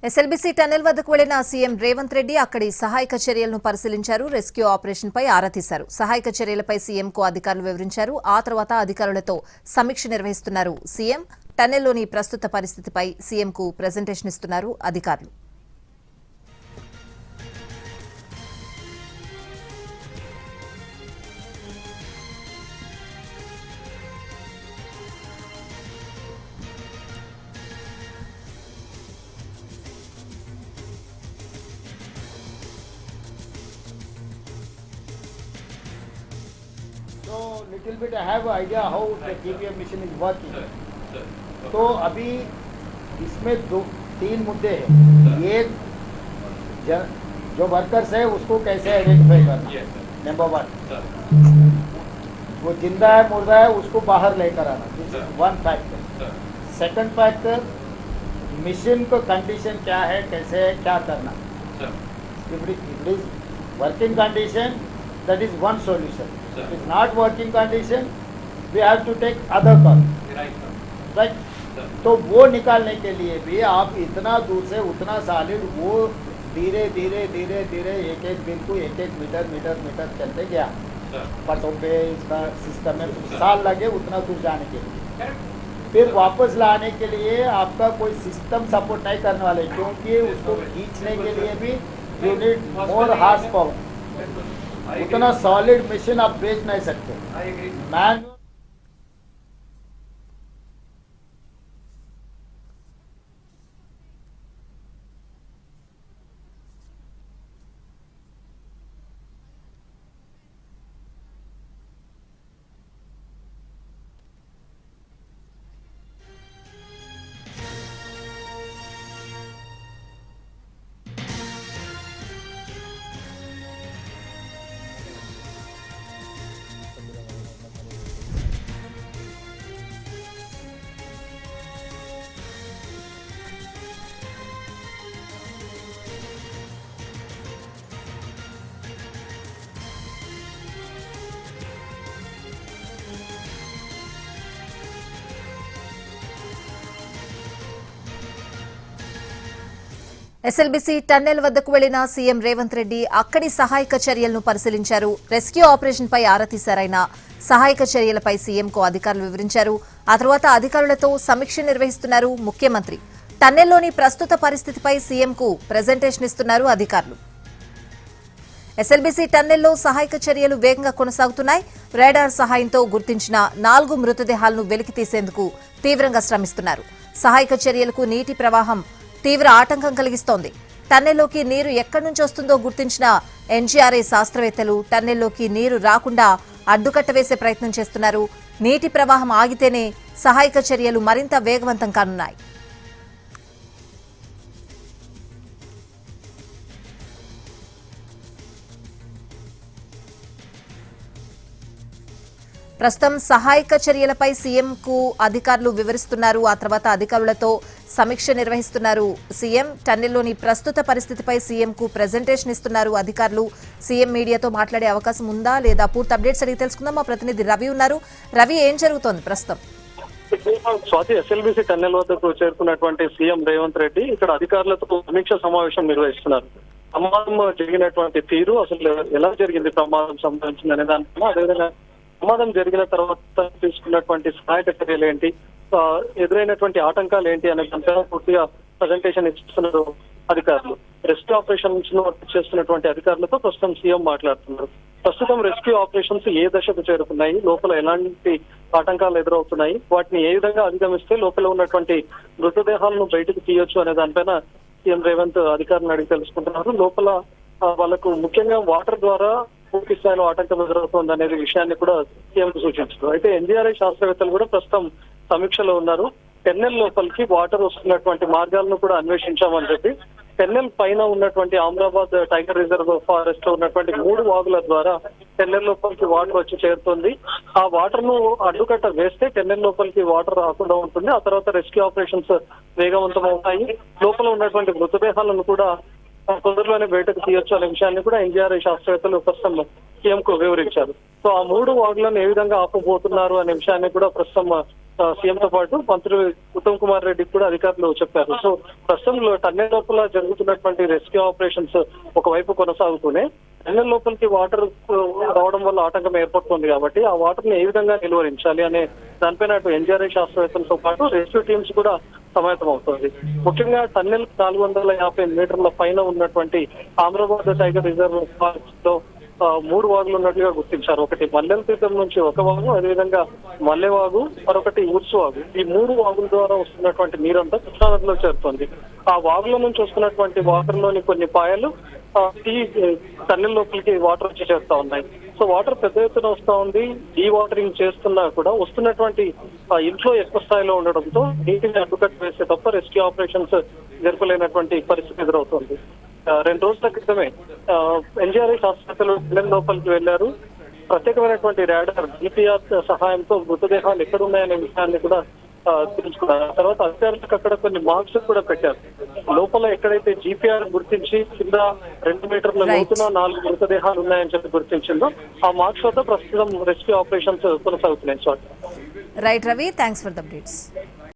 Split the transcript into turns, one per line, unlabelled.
SLBC tunnel వద్దకు వెళ్లిన CM Revanth Reddy అక్కడి సహాయక చర్యలను పరిశీలించారు. రెస్క్యూ ఆపరేషన్ పై ఆరా తీశారు. సహాయక చర్యలపై సీఎంకు అధికారులు వివరించారు. ఆ తర్వాత అధికారులతో సమీక్ష నిర్వహిస్తున్నారు సీఎం. టన్నెల్లోని ప్రస్తుత పరిస్థితిపై సీఎంకు ప్రెజెంటేషన్ ఇస్తున్నారు అధికారులు.
So little bit I have idea how the KPM machine is working. तो अभी इसमें तीन मुद्दे हैं. एक जो वर्कर्स है उसको कैसे आइडेंटिफाई करना, नंबर वन. वो जिंदा है मुर्दा है उसको बाहर लेकर आना, this is one factor. Second factor machine को कंडीशन क्या है, कैसे है, क्या करना. If it is working condition, that is one solution. If it is not working condition, we have to take other call. Right? तो वो निकालने के लिए भी आप इतना दूर से उतना सॉलिड वो धीरे धीरे धीरे धीरे एक एक दिन को एक एक मीटर मीटर मीटर चलते गया. पटों पे इसका सिस्टम में साल लगे उतना दूर जाने के लिए. फिर वापस लाने के लिए आपका कोई सिस्टम सपोर्ट नहीं करने वाले, क्योंकि उसको खींचने के लिए भी you need more horse power. उतना सॉलिड मशीन आप बेच नहीं सकते. मैनुअल
ఎస్ఎల్బీసీ టన్నెల్ వద్దకు వెళ్లిన సీఎం రేవంత్ రెడ్డి అక్కడి సహాయక చర్యలను పరిశీలించారు. రెస్క్యూ ఆపరేషన్ పై ఆరా తీశారాయన. సహాయక చర్యలపై సీఎంకు అధికారులు వివరించారు. ఆ తర్వాత అధికారులతో సమీక్ష నిర్వహిస్తున్నారు ముఖ్యమంత్రి. టన్నెల్లోని ప్రస్తుత పరిస్థితిపై సీఎంకు ప్రెజెంటేషన్ ఇస్తున్నారు అధికారులు. ఎస్ఎల్బీసీ టన్నెల్లో సహాయక చర్యలు వేగంగా కొనసాగుతున్నాయి. రాడార్ సహాయంతో గుర్తించిన 4 మృతదేహాలను వెలికి తీసేందుకు తీవ్రంగా శ్రమిస్తున్నారు. సహాయక చర్యలకు నీటి ప్రవాహం తీవ్ర ఆటంకం కలిగిస్తోంది. టన్నెల్లోకి నీరు ఎక్కడి నుంచి వస్తుందో గుర్తించిన ఎన్జీఆర్ఐ శాస్త్రవేత్తలు టన్నెల్లోకి నీరు రాకుండా అడ్డుకట్ట వేసే ప్రయత్నం చేస్తున్నారు. నీటి ప్రవాహం ఆగితేనే సహాయక చర్యలు మరింత వేగవంతం కానున్నాయి. ప్రస్తుతం సహాయక చర్యలపై సీఎంకు అధికారులు వివరిస్తున్నారు. ఆ తర్వాత అధికారులతో సమీక్ష నిర్వహిస్తున్నారు సీఎం. టన్నెల్లోని ప్రస్తుత పరిస్థితిపై సీఎంకు ప్రెజెంటేషన్ ఇస్తున్నారు అధికారులు. సీఎం మీడియాతో మాట్లాడే అవకాశం ఉందా లేదా పూర్తి అప్డేట్స్ అడిగి తెలుసుకుందాం. మా ప్రతినిధి రవి ఉన్నారు. రవి, ఏం జరుగుతోంది ప్రస్తుతం?
స్వాతి, ఎస్ఎల్బీసీ టన్నెల్ వద్దకు చేరుకున్నటువంటి సీఎం రేవంత్ రెడ్డి ఇక్కడ అధికారులతో సమీక్ష సమావేశం నిర్వహిస్తున్నారు. ప్రమాదం జరిగినటువంటి తీరు, అసలు ఎలా జరిగింది ప్రమాదం సంబంధించింది అనే దానిపైన, అదేవిధంగా ప్రమాదం జరిగిన తర్వాత తీసుకున్నటువంటి సహాయక చర్యలు ఏంటి, ఎదురైనటువంటి ఆటంకాలు ఏంటి అనే దానిపైన పూర్తిగా ప్రజెంటేషన్ ఇస్తున్నారు అధికారులు. రెస్క్యూ ఆపరేషన్స్ ను చేస్తున్నటువంటి అధికారులతో ప్రస్తుతం సీఎం మాట్లాడుతున్నారు. ప్రస్తుతం రెస్క్యూ ఆపరేషన్స్ ఏ దశకు చేరుకున్నాయి, లోపల ఎలాంటి ఆటంకాలు ఎదురవుతున్నాయి, వాటిని ఏ విధంగా అధిగమిస్తే లోపల ఉన్నటువంటి మృతదేహాలను బయటకు తీయొచ్చు అనే దానిపైన సీఎం రేవంత్ అధికారులను అడిగి తెలుసుకుంటున్నారు. లోపల వాళ్ళకు ముఖ్యంగా వాటర్ ద్వారా పూర్తి స్థాయిలో ఆటంకం ఎదురవుతోంది అనేది విషయాన్ని కూడా సీఎం సూచించారు. అయితే ఎన్డీఆర్ఐ శాస్త్రవేత్తలు కూడా ప్రస్తుతం సమీక్షలో ఉన్నారు. టన్నెల్ లోపలికి వాటర్ వస్తున్నటువంటి మార్గాలను కూడా అన్వేషించామని చెప్పి టన్నెల్ పైన ఉన్నటువంటి అమరాబాద్ టైగర్ రిజర్వ్ ఫారెస్ట్ లో ఉన్నటువంటి 3 వాగుల ద్వారా టన్నెల్ లోపలికి వాటర్ వచ్చి చేరుతుంది. ఆ వాటర్ ను అడ్డుకట్ట వేస్తే టన్నెల్ లోపలికి వాటర్ రాకుండా ఉంటుంది. ఆ తర్వాత రెస్క్యూ ఆపరేషన్స్ వేగవంతం అవుతాయి. లోపల ఉన్నటువంటి మృతదేహాలను కూడా తొందరలోనే బయటకు తీయొచ్చు అనే విషయాన్ని కూడా ఎన్డీఆర్ఐ శాస్త్రవేత్తలు ప్రస్తుతం సీఎం కు వివరించారు. సో ఆ 3 వాగులను ఏ విధంగా ఆపబోతున్నారు అనే విషయాన్ని కూడా ప్రస్తుతం సీఎంతో పాటు మంత్రి ఉత్తమ్ కుమార్ రెడ్డికి కూడా అధికారులు చెప్పారు. సో ప్రస్తుతం టన్నెల్ లోపల జరుగుతున్నటువంటి రెస్క్యూ ఆపరేషన్స్ ఒకవైపు కొనసాగుతూనే టన్నెల్ లోపలికి వాటర్ రావడం వల్ల ఆటంకం ఏర్పడుతుంది కాబట్టి ఆ వాటర్ ని ఏ విధంగా నిలువరించాలి అనే దానిపైన అటు ఎన్డీఆర్ఐ శాస్త్రవేత్తలతో పాటు రెస్క్యూ టీమ్స్ కూడా సమాయత్తం అవుతుంది. ముఖ్యంగా టన్నెల్ 450 మీటర్ల పైన ఉన్నటువంటి ఆమ్రాబాద్ టైగర్ రిజర్వ్ పార్క్ లో 3 వాగులు ఉన్నట్లుగా గుర్తించారు. ఒకటి మల్లెల తీర్థం నుంచి ఒక వాగు, అదేవిధంగా మల్లెవాగు, మరొకటి ఉర్సు వాగు. ఈ 3 వాగుల ద్వారా వస్తున్నటువంటి నీరంతా కృష్ణానదిలో చేరుతుంది. ఆ వాగుల నుంచి వస్తున్నటువంటి వాటర్ లోని కొన్ని పాయలు ఈ టన్నెల్ లోపలికి వాటర్ వచ్చి చేస్తా ఉన్నాయి. సో వాటర్ పెద్ద ఎత్తున వస్తా ఉంది. డీ వాటరింగ్ చేస్తున్నా కూడా వస్తున్నటువంటి ఇంట్లో ఎక్కువ స్థాయిలో ఉండడంతో నీటిని అడ్డుకట్ట వేసే తప్ప రెస్క్యూ ఆపరేషన్స్ జరపలేనటువంటి పరిస్థితి ఎదురవుతుంది. 2 రోజుల క్రితమే ఎన్డీఆర్ఐ శాస్త్రవేత్తలు టన్నెల్ లోపలికి వెళ్లారు. ప్రత్యేకమైనటువంటి రాడార్ జీపీఆర్ సహాయంతో మృతదేహాలు ఎక్కడున్నాయనే విషయాన్ని కూడా తెలుసుకున్నారు. తర్వాత అధికారులకు అక్కడ కొన్ని మార్క్స్ కూడా పెట్టారు. లోపల ఎక్కడైతే జీపీఆర్ గుర్తించి కింద 2 మీటర్ల లోతున 4 మృతదేహాలు ఉన్నాయని చెప్పి గుర్తించిందో ఆ మార్క్స్ వద్ద ప్రస్తుతం రెస్క్యూ ఆపరేషన్స్ కొనసాగుతున్నాయి.
Right Ravi, thanks for the updates.